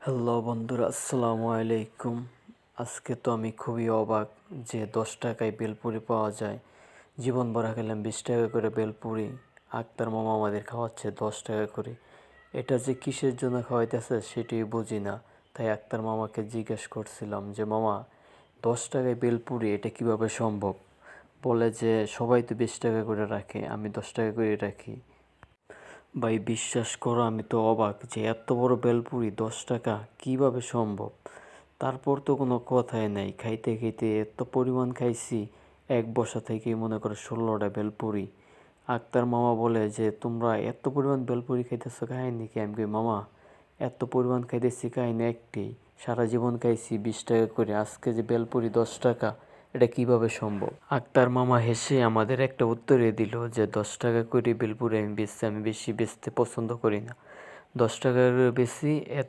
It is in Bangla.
হ্যালো বন্ধুরা, আসসালামু আলাইকুম। আজকে তো আমি খুবই অবাক যে 10 টাকায় বেলপুরি পাওয়া যায়। জীবন ভরা খেলাম 20 টাকা করে বেলপুরি, আক্তার মামা আমাদের খাওয়াচ্ছে 10 টাকা করে। এটা যে কিসের জন্য খাওয়াইতেছে সেটাই বুঝি না। তাই আক্তার মামাকে জিজ্ঞেস করছিলাম যে মামা, 10 টাকায় বেলপুরি এটা কিভাবে সম্ভব? বলে যে সবাই তো 20 টাকা করে রাখে, আমি 10 টাকা করে রাখি। ভাই বিশ্বাস করো, আমি তো অবাক যে এত বড় বেলপুরি 10 টাকা কিভাবে সম্ভব। তারপর তো কোনো কথাই নাই, খাইতে খাইতে এত পরিমাণ খাইছি, এক বসা থেকেই মনে করো 16টা বেলপুরি। আক্তার মামা বলে যে তোমরা এত পরিমাণ বেলপুরি খাইতেছো কাহিনি কি? আমি কই মামা, এত পরিমাণ খাইতেছি কাহিনি একটি, সারা জীবন খাইছি 20 টাকা করে, আজকে যে বেলপুরি 10 টাকা, এটা কিভাবে সম্ভব? আক্তার মামা হেসে আমাদের একটা উত্তরে দিল যে 10 টাকা করে বেলপুরি আমি বেচছি, আমি বেশি বেচতে পছন্দ করি না, 10 টাকা করে বেশি এতে